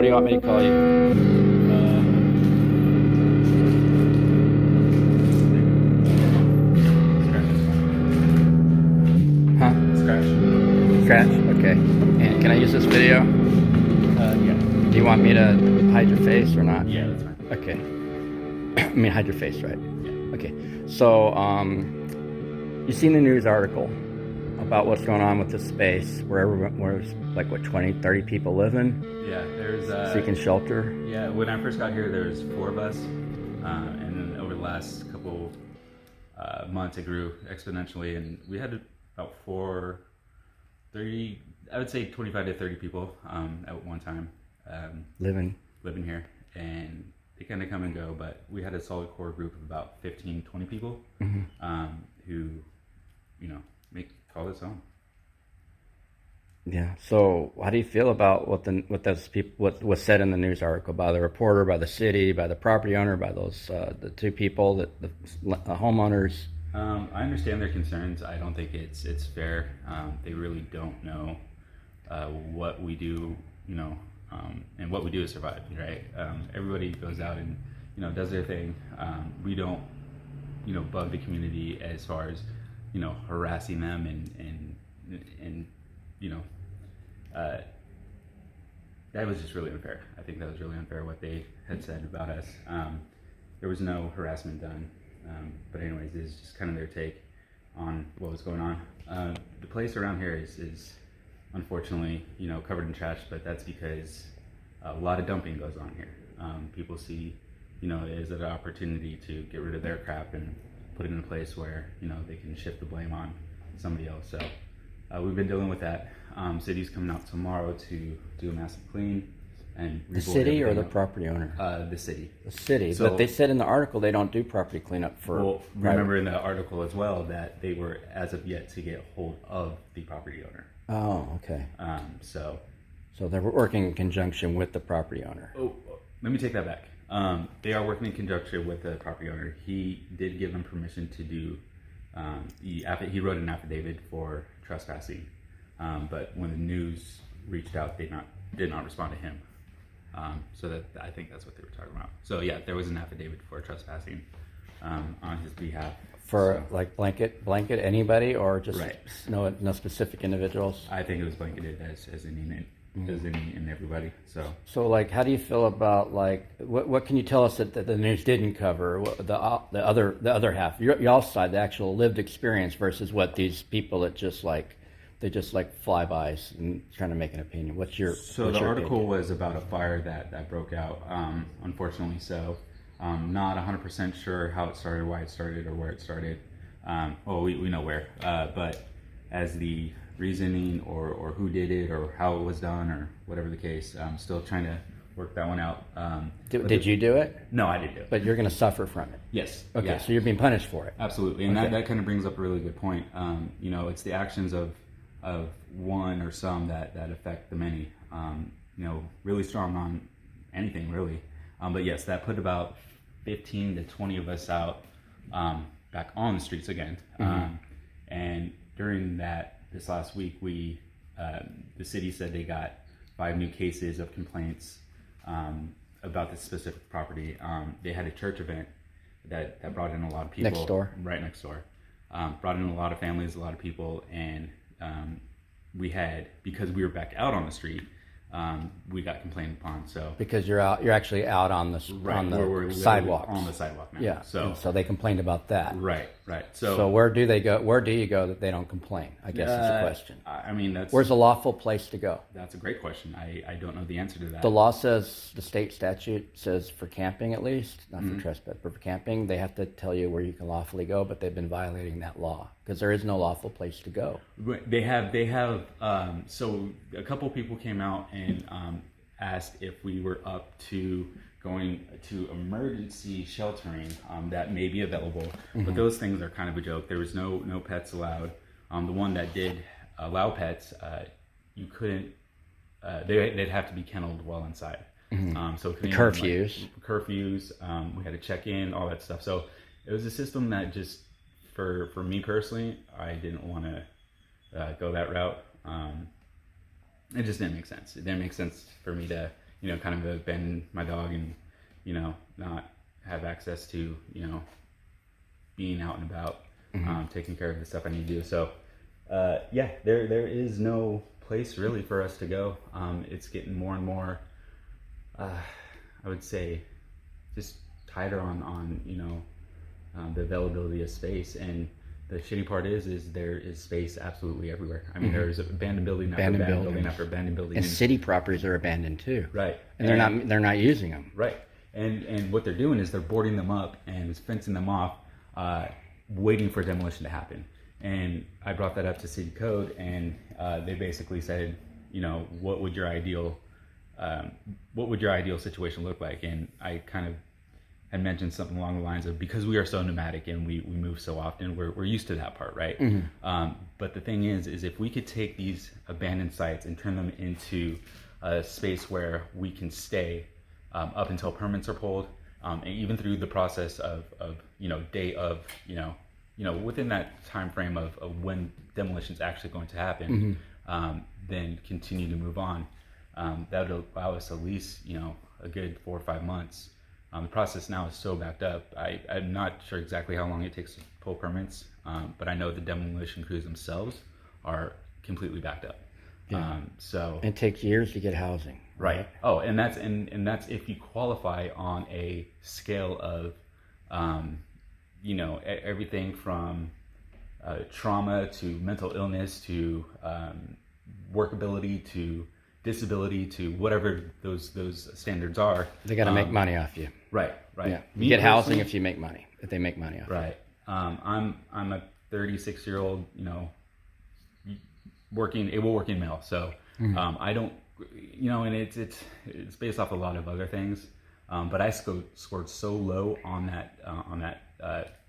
what do you want me to call you? Huh? Scratch? Okay. And can I use this video? Yeah. Do you want me to hide your face or not? Yeah, that's fine. Okay. I mean, hide your face, right? Yeah. Okay. So, you've seen the news article about what's going on with this space where there's like, what, 20, 30 people living? Yeah, there's... seeking shelter? Yeah, when I first got here, there was 4 of us. And then over the last couple months, it grew exponentially. And we had about 30, I would say 25 to 30 people at one time. Living here. And they kind of come and go, but we had a solid core group of about 15, 20 people who, call this home. Yeah. So, how do you feel about what was said in the news article by the reporter, by the city, by the property owner, by those the two people that the homeowners? I understand their concerns. I don't think it's fair. They really don't know what we do, and what we do is survive, right? Everybody goes out and does their thing. We don't bug the community as far as harassing them and that was just really unfair. I think that was really unfair what they had said about us. There was no harassment done, but anyways, this is just kind of their take on what was going on. The place around here is unfortunately covered in trash, but that's because a lot of dumping goes on here. People see it as an opportunity to get rid of their crap and put it in a place where they can shift the blame on somebody else. So we've been dealing with that. City's coming out tomorrow to do a massive clean and the city or the property owner? The city. The city. So, but they said in the article they don't do property cleanup for. Well, remember in the article as well that they were as of yet to get hold of the property owner. Oh, okay. So they're working in conjunction with the property owner. Oh, let me take that back. They are working in conjunction with the property owner. He did give them permission to do. He wrote an affidavit for trespassing, but when the news reached out, they did not respond to him. So that I think that's what they were talking about. So yeah, there was an affidavit for trespassing on his behalf. For like blanket anybody or just right. no specific individuals? I think it was blanketed as any and everybody. So like, how do you feel about like what can you tell us that the news didn't cover? The other half, y'all's side, the actual lived experience versus what these people that just like flybys and trying to make an opinion. What's your article opinion? Was about a fire that broke out. Unfortunately, so not 100% sure how it started, why it started, or where it started. Well, we know where, but as the reasoning or who did it or how it was done or whatever the case, I'm still trying to work that one out. Did you do it? No, I didn't do it. But you're going to suffer from it. Yes. Okay, yeah. so you're being punished for it. Absolutely, and that kind of brings up a really good point. It's the actions of one or some that affect the many. Really strong on anything really. But yes, that put about 15 to 20 of us out back on the streets again. And during this last week, the city said they got 5 new cases of complaints about this specific property. They had a church event that brought in a lot of people. Next door? Right next door. Brought in a lot of families, a lot of people, and because we were back out on the street, we got complained upon. So because you're actually out on the sidewalks. On the sidewalk now. Yeah. So they complained about that. Right. So where do they go? Where do you go that they don't complain? I guess is the question. I mean, where's a lawful place to go? That's a great question. I don't know the answer to that. The law says, the state statute says for camping at least, not for trespass, but for camping, they have to tell you where you can lawfully go, but they've been violating that law because there is no lawful place to go. They have. So a couple people came out and asked if we were up to going to emergency sheltering that may be available, but those things are kind of a joke. There was no pets allowed. The one that did allow pets, you couldn't. They'd have to be kenneled while inside. So the curfews, we had to check in, all that stuff. So it was a system that just, for me personally, I didn't want to go that route. It just didn't make sense. It didn't make sense for me to kind of abandon my dog and, not have access to, being out and about, taking care of the stuff I need to do. So, there is no place really for us to go. It's getting more and more, I would say, just tighter on the availability of space. And the shitty part is there is space absolutely everywhere. I mean, there's abandoned building after abandoned building after abandoned building. And city properties are abandoned too. Right. And they're not using them. Right. And what they're doing is they're boarding them up and fencing them off, waiting for demolition to happen. And I brought that up to city code, and they basically said, what would your ideal situation look like? And I kind of had mentioned something along the lines of, because we are so nomadic and we move so often, we're used to that part, right? But the thing is if we could take these abandoned sites and turn them into a space where we can stay up until permits are pulled, and even through the process of day of, within that time frame of when demolition is actually going to happen, then continue to move on. That would allow us at least, a good 4 or 5 months. The process now is so backed up. I'm not sure exactly how long it takes to pull permits, but I know the demolition crews themselves are completely backed up. Yeah. So it takes years to get housing. Right. Oh, and that's if you qualify on a scale of, everything from trauma to mental illness to workability to disability to whatever those standards are. They got to make money off you. Right. Yeah. You get housing if you make money. If they make money off you. Right. I'm a 36-year-old, working male. So I don't, and it's based off a lot of other things. But I scored so low on that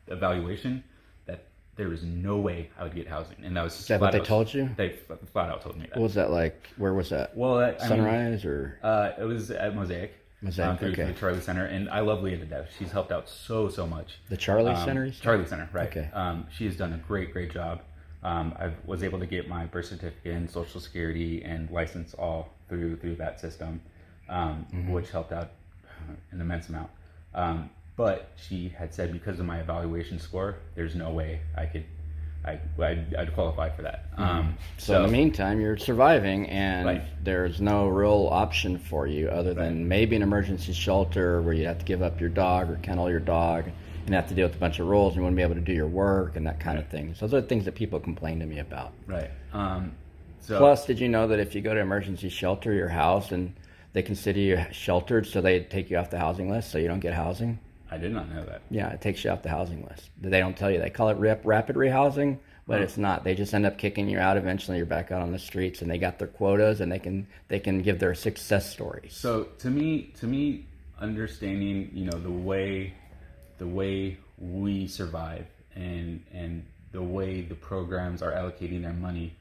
evaluation that there was no way I would get housing. And that was Is that what they told you? They flat out told me that. What was that like? Where was that? Well, Sunrise or? It was at Mosaic. Mosaic, Through the Charlie Center, and I love Leah to death. She's helped out so much. The Charlie Center? Charlie Center, right. Okay. She has done a great job. I was able to get my birth certificate and Social Security and license all through that system, which helped out an immense amount. But she had said because of my evaluation score, there's no way I'd qualify for that. So in the meantime, you're surviving, and Right. there's no real option for you other than maybe an emergency shelter where you have to give up your dog or kennel your dog and have to deal with a bunch of rules. And you wouldn't be able to do your work and that kind of thing. So those are things that people complain to me about. Right. Plus, did you know that if you go to emergency shelter, your house, and they consider you sheltered, so they take you off the housing list so you don't get housing? I did not know that. Yeah, it takes you off the housing list. They don't tell you. They call it rapid rehousing, but it's not. They just end up kicking you out. Eventually, you're back out on the streets, and they got their quotas, and they can give their success stories. So to me, understanding the way we survive and the way the programs are allocating their money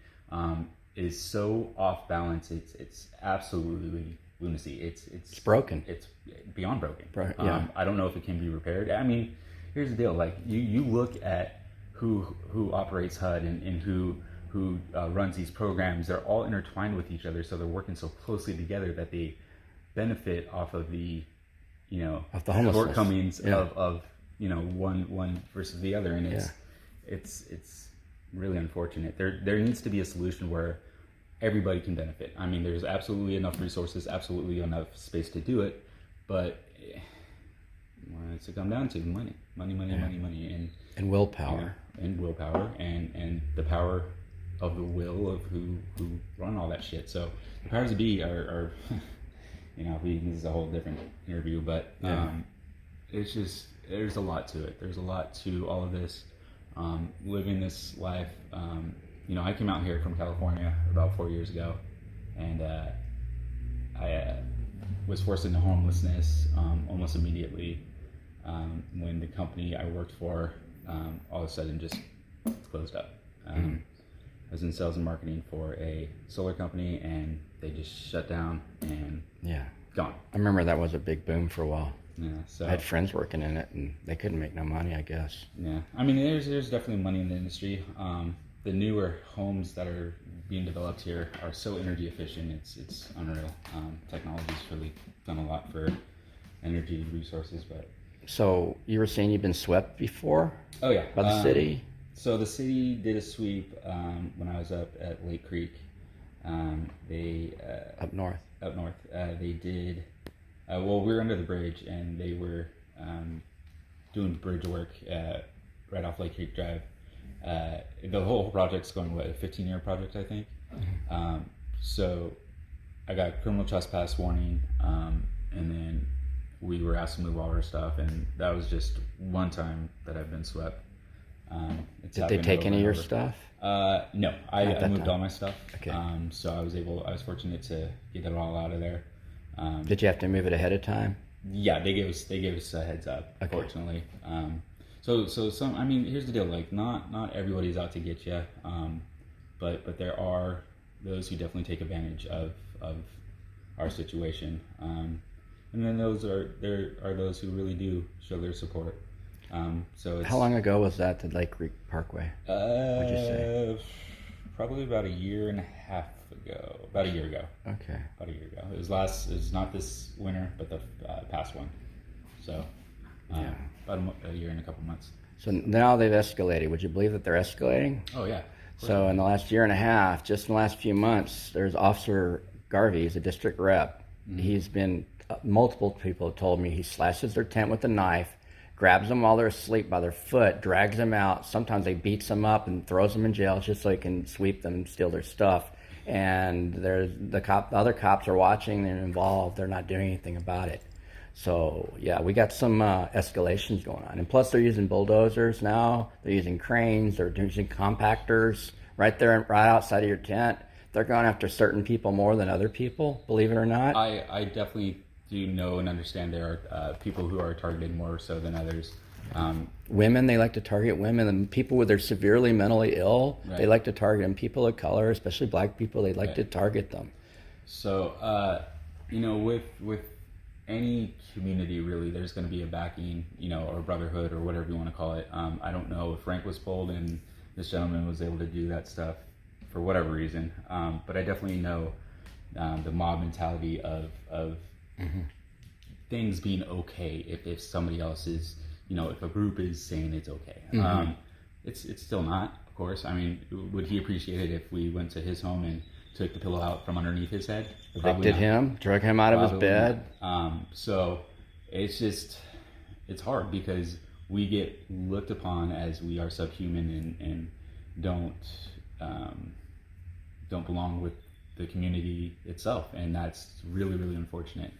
is so off balance. It's absolutely lunacy. It's broken. It's beyond broken. Yeah. I don't know if it can be repaired. I mean, here's the deal. Like you look at who operates HUD and who runs these programs. They're all intertwined with each other, so they're working so closely together that they benefit off of the Of the homelessness. shortcomings Yeah. of one versus the other, and it's really unfortunate. There needs to be a solution where everybody can benefit. I mean, there's absolutely enough resources, absolutely enough space to do it, but it's to come down to money, And willpower. and willpower, and the power of the will of who run all that shit. So the powers that be are this is a whole different interview, but it's just there's a lot to it. There's a lot to all of this. Living this life. I came out here from California about 4 years ago, and I was forced into homelessness almost immediately when the company I worked for all of a sudden just closed up. I was in sales and marketing for a solar company, and they just shut down and gone. I remember that was a big boom for a while. Yeah, so I had friends working in it, and they couldn't make no money, I guess. Yeah, I mean, there's definitely money in the industry. The newer homes that are being developed here are so energy efficient. It's unreal. Technology's really done a lot for energy resources, but. So you were saying you've been swept before? Oh yeah. By the city? So the city did a sweep when I was up at Lake Creek. They Up north. Up north. They did. Well, we were under the bridge, and they were doing bridge work right off Lake Creek Drive. The whole project's going, what, a 15-year project, I think. So I got criminal trespass warning, and then we were asked to move all our stuff, and that was just one time that I've been swept. Did they take any of your stuff? No, I moved all my stuff. Okay. So I was fortunate to get it all out of there. Did you have to move it ahead of time? Yeah, they gave us a heads up. Okay. Fortunately, so some. I mean, here's the deal. Like, not everybody's out to get you, but there are those who definitely take advantage of our situation, and then there are those who really do show their support. So it's, how long ago was that, the Lake Creek Parkway? What'd you say? Probably about a year and a half ago. About a year ago. Okay. About a year ago. It was not this winter, but the past one. So, about a year and a couple months. So now they've escalated. Would you believe that they're escalating? Oh yeah. So in the last year and a half, just in the last few months, there's Officer Garvey, he's a district rep. Mm-hmm. He's been, multiple people have told me he slashes their tent with a knife, grabs them while they're asleep by their foot, drags them out. Sometimes they beats them up and throws them in jail just so he can sweep them and steal their stuff. And there's the other cops are watching, they're involved, they're not doing anything about it. So yeah, we got some escalations going on. And plus they're using bulldozers now, they're using cranes, they're using compactors right there, right outside of your tent. They're going after certain people more than other people, believe it or not. I definitely do know and understand there are people who are targeted more so than others. Women, they like to target women, and people who are severely mentally ill, right. They like to target them. People of color, especially black people, they like to target them. So, with any community, really, there's going to be a backing, or a brotherhood or whatever you want to call it. I don't know if rank was pulled and this gentleman was able to do that stuff for whatever reason, but I definitely know the mob mentality of mm-hmm. things being okay if somebody else is, if a group is saying it's okay. Mm-hmm. It's still not, of course. I mean, would he appreciate it if we went to his home and took the pillow out from underneath his head? Evicted him, drug him out of his bed? So it's hard because we get looked upon as we are subhuman and don't belong with the community itself, and that's really, really unfortunate.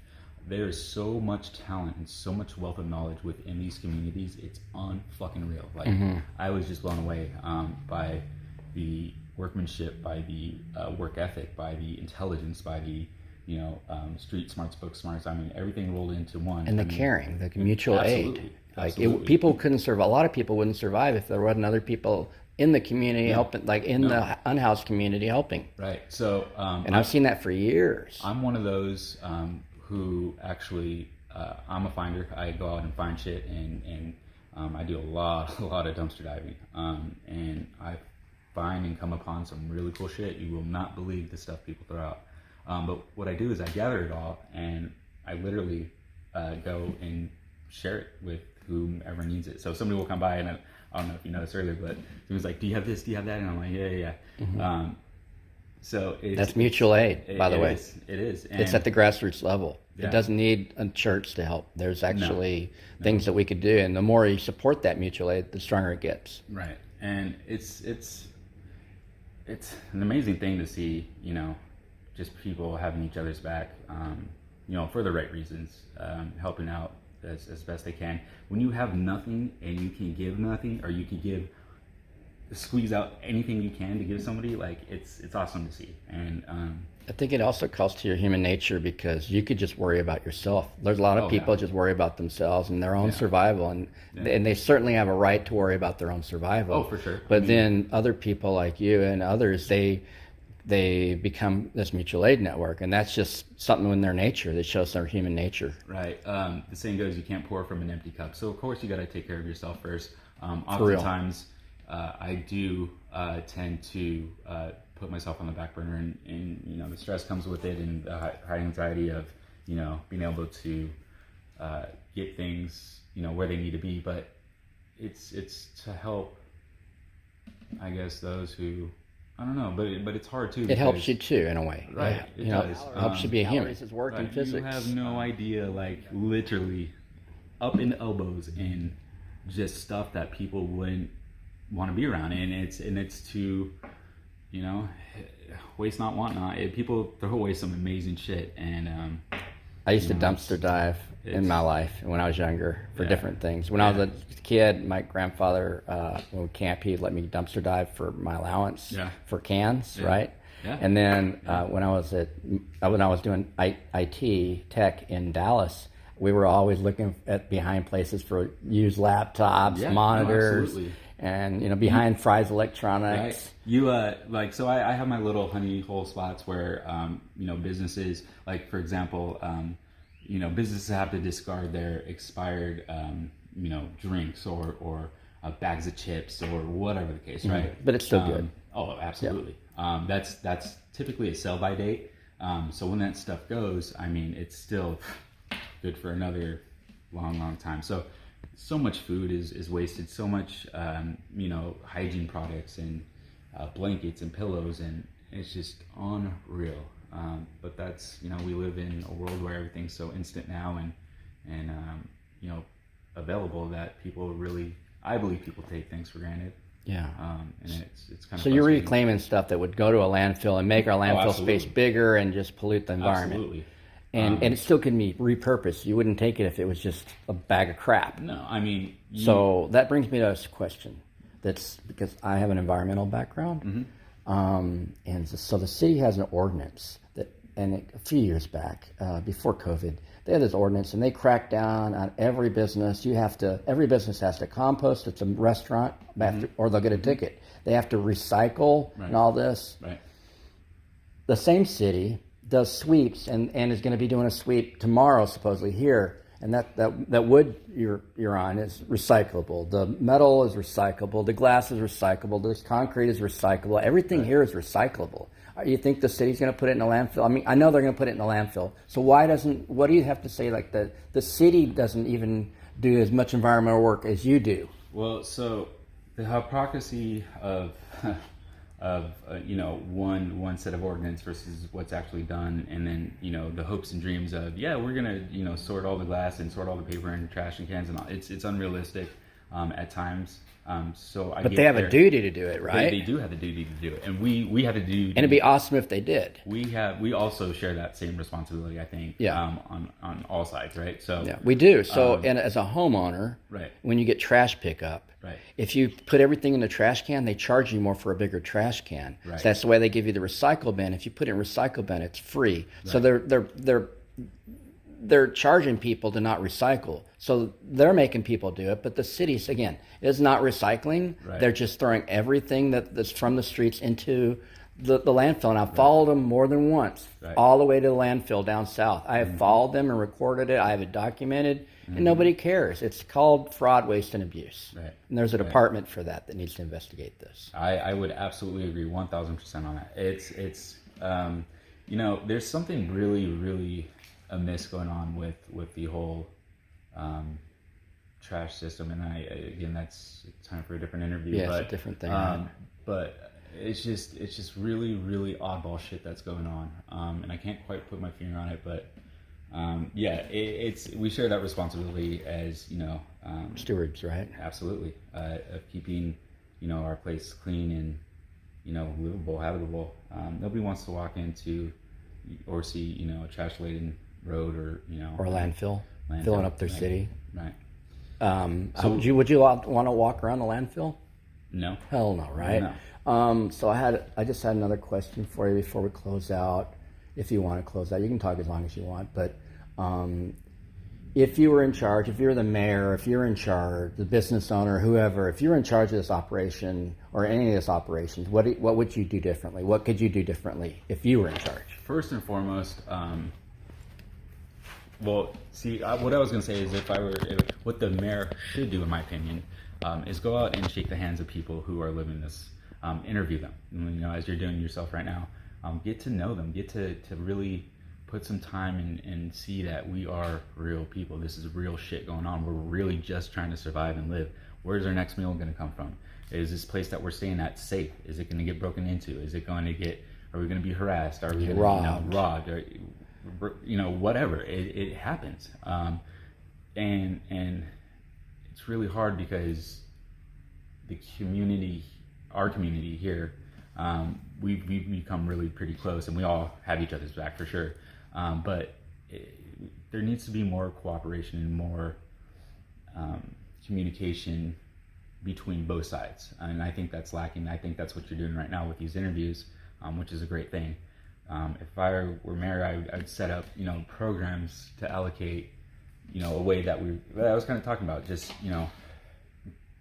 There is so much talent and so much wealth of knowledge within these communities. It's unfucking real. Like, mm-hmm. I was just blown away by the workmanship, by the work ethic, by the intelligence, by the street smarts, book smarts. I mean, everything rolled into one. And the caring, the mutual aid. Absolutely. People couldn't survive. A lot of people wouldn't survive if there wasn't other people in the community helping, like in the unhoused community helping. Right. So, and I've seen that for years. I'm one of those who actually, I'm a finder. I go out and find shit, and I do a lot of dumpster diving, and I find and come upon some really cool shit. You will not believe the stuff people throw out. But what I do is I gather it all, and I literally go and share it with whomever needs it. So somebody will come by, and I don't know if you noticed earlier, but he was like, "Do you have this? Do you have that?" And I'm like, "Yeah." Mm-hmm. So that's mutual aid, by the way. It is. And it's at the grassroots level. Yeah. It doesn't need a church to help. There's actually things that we could do, and the more you support that mutual aid, the stronger it gets. Right, and it's an amazing thing to see. Just people having each other's back. For the right reasons, helping out as best they can. When you have nothing and you can give nothing, or you can squeeze out anything you can to give somebody, like it's awesome to see. And I think it also calls to your human nature, because you could just worry about yourself. There's a lot of people just worry about themselves and their own survival, and they certainly have a right to worry about their own survival. Oh, for sure. But then other people like you and others, they become this mutual aid network, and that's just something in their nature that shows their human nature. Right. The saying goes, you can't pour from an empty cup. So of course you got to take care of yourself first. Oftentimes, I do tend to put myself on the back burner, and you know, the stress comes with it, and the high anxiety of, you know, being able to get things, you know, where they need to be. But it's to help, I guess, those who, I don't know, but it's hard too. It helps you too, in a way. Right. Yeah. It you know, does. it helps you be a human. Calories is work in Right. physics. You have no idea, like literally up in elbows in just stuff that people wouldn't want to be around, and it's to, you know, waste not, want not. People throw away some amazing shit, and I used to dumpster dive in my life when I was younger for different things. When I was a kid, my grandfather, when we camp, he'd let me dumpster dive for my allowance for cans, right? Yeah. And then when I was doing IT tech in Dallas, we were always looking at behind places for used laptops, monitors, and, you know, behind Fry's Electronics. Right. You like, so I have my little honey hole spots where you know, businesses, like for example, you know, businesses have to discard their expired you know, drinks or bags of chips or whatever the case, right? But it's still good. Oh, absolutely. That's typically a sell by date. So when that stuff goes, I mean, it's still good for another long time. So much food is wasted. So much, you know, hygiene products and blankets and pillows, and it's just unreal. But that's, you know, we live in a world where everything's so instant now and you know, available, that people really, I believe people take things for granted. Yeah. And it's kind of So you're reclaiming stuff that would go to a landfill and make our landfill space bigger and just pollute the environment. Absolutely. And it still can be repurposed. You wouldn't take it if it was just a bag of crap. No, I mean... So that brings me to a question. That's because I have an environmental background. And so the city has an ordinance that, and a few years back, before COVID, they had this ordinance, and they cracked down on every business. Every business has to compost. It's a restaurant, or they'll get a ticket. They have to recycle and all this. Right. The same city does sweeps and is going to be doing a sweep tomorrow, supposedly here, and that wood you're on is recyclable. The metal is recyclable. The glass is recyclable. The concrete is recyclable. Everything here is recyclable. You think the city's going to put it in a landfill? I mean, I know they're going to put it in a landfill. So what do you have to say? Like the city doesn't even do as much environmental work as you do. Well, so the hypocrisy of you know, one set of ordinance versus what's actually done, and then, you know, the hopes and dreams of, we're gonna, you know, sort all the glass and sort all the paper and trash and cans and all. It's unrealistic at times. But they have a duty to do it, right? They do have the duty to do it, and we have to do. And it'd be awesome if they did. We also share that same responsibility, I think. On all sides, right? So we do. So and as a homeowner, right, when you get trash pickup, right, if you put everything in the trash can, they charge you more for a bigger trash can. Right. So that's the way they give you the recycle bin. If you put it in recycle bin, it's free. Right. So they're charging people to not recycle. So they're making people do it, but the cities, again, is not recycling. Right. They're just throwing everything that's from the streets into the landfill. And I've followed them more than once, all the way to the landfill down south. I have followed them and recorded it. I have it documented, and nobody cares. It's called fraud, waste, and abuse. Right. And there's a department for that needs to investigate this. I would absolutely agree 1,000% on that. It's you know, there's something really amiss going on with the whole trash system, and again, that's time for a different interview. Yeah, it's a different thing. But it's just really oddball shit that's going on, and I can't quite put my finger on it, but we share that responsibility as, you know, stewards, right? Absolutely, of keeping, you know, our place clean and, you know, livable, habitable. Nobody wants to walk into or see, you know, a trash laden road or, you know, or a landfill filling up their city. Right. So would you want to walk around the landfill? No. Hell no, right? No. So I just had another question for you before we close out. If you want to close out, you can talk as long as you want. But if you were in charge, if you're the mayor, if you're in charge, the business owner, whoever, if you're in charge of this operation or any of this operations, what would you do differently? What could you do differently if you were in charge? First and foremost, well, see, what I was going to say is what the mayor should do, in my opinion, is go out and shake the hands of people who are living this. Interview them, as you're doing yourself right now. Get to know them. Get to really put some time and see that we are real people. This is real shit going on. We're really just trying to survive and live. Where's our next meal going to come from? Is this place that we're staying at safe? Is it going to get broken into? Is it going to get? Are we going to be harassed? Are we going to be robbed? Or, whatever. It happens, and it's really hard because the community. Our community here, we've become really pretty close, and we all have each other's back for sure. But there needs to be more cooperation and more communication between both sides, and I think that's lacking. I think that's what you're doing right now with these interviews, which is a great thing. If I were mayor, I would set up, programs to allocate, a way that I was kind of talking about, just,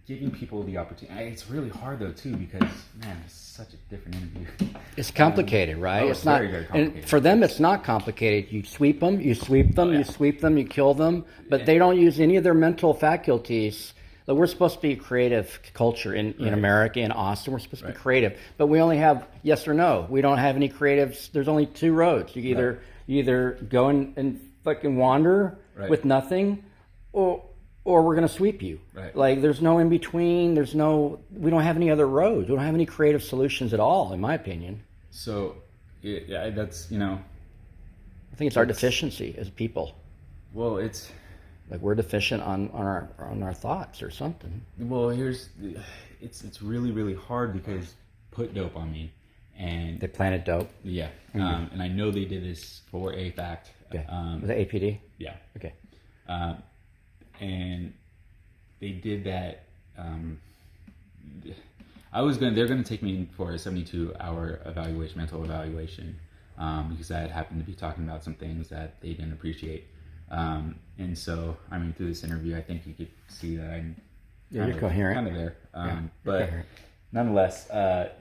giving people the opportunity. It's really hard though too, because man, it's such a different interview. It's complicated, right? It's not very complicated. And for them, it's not complicated. You sweep them, you sweep them, you sweep them, you kill them, but they don't use any of their mental faculties. Like, we're supposed to be a creative culture in America, in Austin. We're supposed to be creative, but we only have yes or no. We don't have any creatives. There's only two roads. You either go and fucking wander with nothing, or we're going to sweep you. Right. Like, there's no in between. We don't have any other roads. We don't have any creative solutions at all, in my opinion. So, that's, I think it's our deficiency as people. Well, it's like we're deficient on our thoughts or something. Well, it's really, really hard because put dope on me. And they planted dope? Yeah. Mm-hmm. And I know they did this for a fact. Okay. Was it APD? Yeah. Okay. And they did that. They're going to take me in for a 72-hour mental evaluation, because I had happened to be talking about some things that they didn't appreciate. And so, through this interview, I think you could see that I'm you're coherent. Kind of there. But coherent. Nonetheless,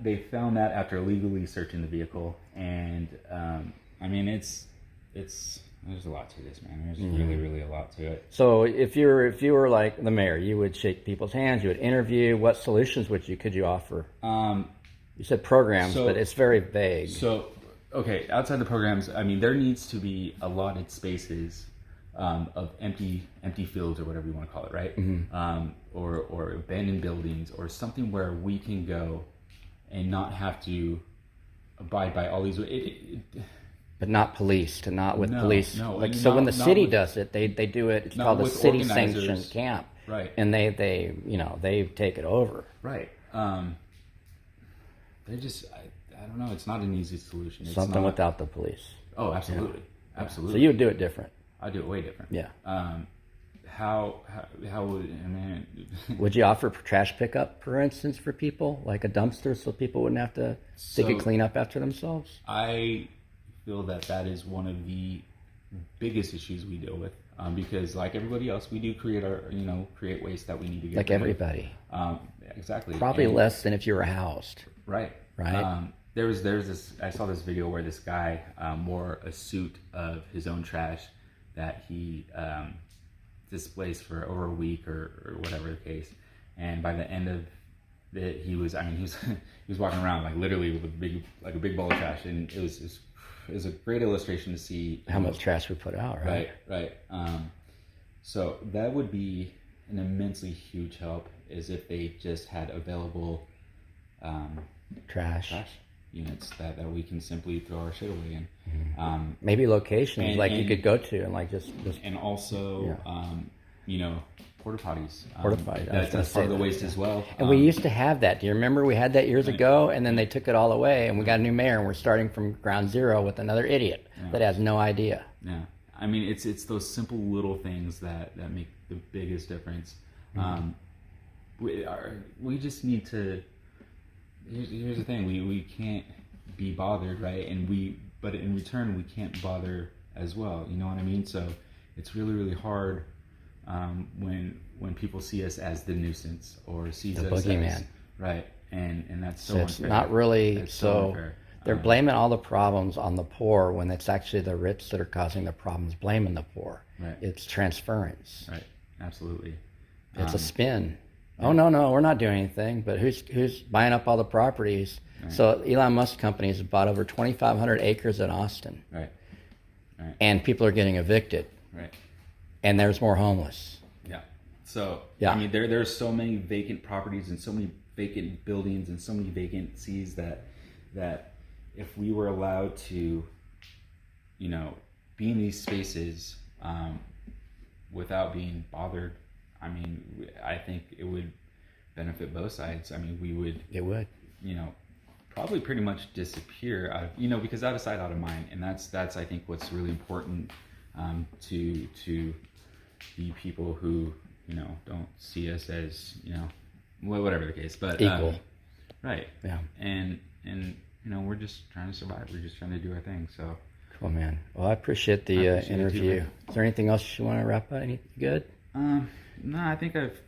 they found that after illegally searching the vehicle. And, there's a lot to this, man. There's really, really a lot to it. So if you were like the mayor, you would shake people's hands, you would interview. What solutions could you offer? You said programs, but it's very vague. So, okay, outside the programs, there needs to be allotted spaces of empty fields or whatever you want to call it, right? Mm-hmm. Or abandoned buildings or something where we can go and not have to abide by all these. But not police, police. No, like, so when the city does it, they do it. It's called a city sanctioned camp, right? And they take it over, right? They just, I don't know. It's not an easy solution. It's something without the police. Oh, absolutely, absolutely. So you would do it different. I do it way different. Yeah. How would would you offer trash pickup, for instance, for people, like a dumpster, so people wouldn't have to? They could clean up after themselves. I feel that is one of the biggest issues we deal with, because like everybody else, we do create waste that we need to get like everybody. Exactly. Probably less than if you were housed. Right. There's this. I saw this video where this guy wore a suit of his own trash that he displaced for over a week or whatever the case, and by the end of it, he was walking around like literally with a big ball of trash, and it was a great illustration to see how much trash we put out, right? Right. So that would be an immensely huge help, is if they just had available trash units that we can simply throw our shit away in. Mm-hmm. Maybe locations you could go to and like just and also porta potties. That's part of the waste as well. And we used to have that. Do you remember we had that years ago? And then they took it all away, and we got a new mayor, and we're starting from ground zero with another idiot that has no idea. Yeah, it's those simple little things that make the biggest difference. Mm-hmm. We just need to. Here's the thing: we can't be bothered, right? But in return, we can't bother as well. You know what I mean? So it's really, really hard. When people see us as the nuisance or sees the us boogeyman, as right, and that's so it's unfair. Not really. It's so unfair. They're blaming all the problems on the poor when it's actually the rich that are causing the problems. Blaming the poor. Right. It's transference. Right. Absolutely. It's a spin. Oh no, we're not doing anything. But who's buying up all the properties? Right. So Elon Musk companies have bought over 2,500 acres in Austin. Right. Right. And people are getting evicted. Right. And there's more homeless. Yeah. So yeah. I mean, there's so many vacant properties and so many vacant buildings and so many vacancies that if we were allowed to, you know, be in these spaces without being bothered, I mean, I think it would benefit both sides. I mean, it would, you know, probably pretty much disappear out of, you know, because out of sight, out of mind. And that's I think what's really important to the people who, you know, don't see us as, you know, whatever the case, but equal. Right. Yeah. And you know, we're just trying to survive. We're just trying to do our thing. So cool, man. Well, I appreciate the interview. Is there anything else you want to wrap up? Any good? No, I think I've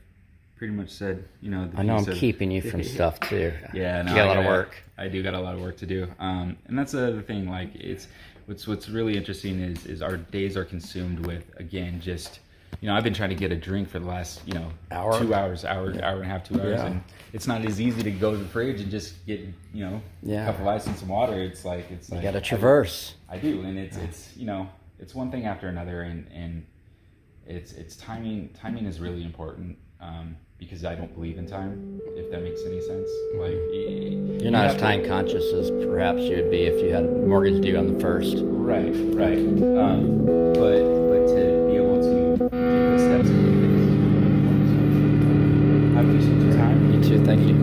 pretty much said, you know, I know I'm keeping you from stuff too. Yeah, no, you got a lot of work. I do got a lot of work to do. And that's the thing, like, it's what's really interesting is our days are consumed with, again, just, you know, I've been trying to get a drink for the last, you know, hour and a half, 2 hours, and it's not as easy to go to the fridge and just get, you know, a cup of ice and some water. It's like you got to traverse. I do, and it's you know, it's one thing after another, and it's timing. Timing is really important, because I don't believe in time, if that makes any sense. Like, you're not as time conscious as perhaps you would be if you had a mortgage due on the 1st. Right. But to be able to take those steps and do things. I appreciate your time. You too. Thank you.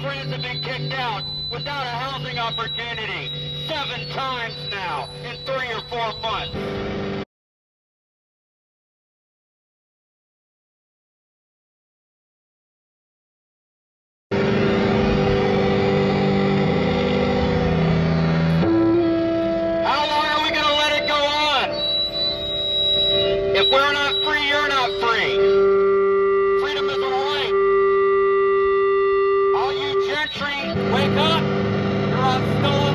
Friends have been kicked out without a housing opportunity 7 times now in 3 or 4 months. How long are we going to let it go on? If we're not free, you're not free. Freedom is a right. All you gentry, wake up. You're on stolen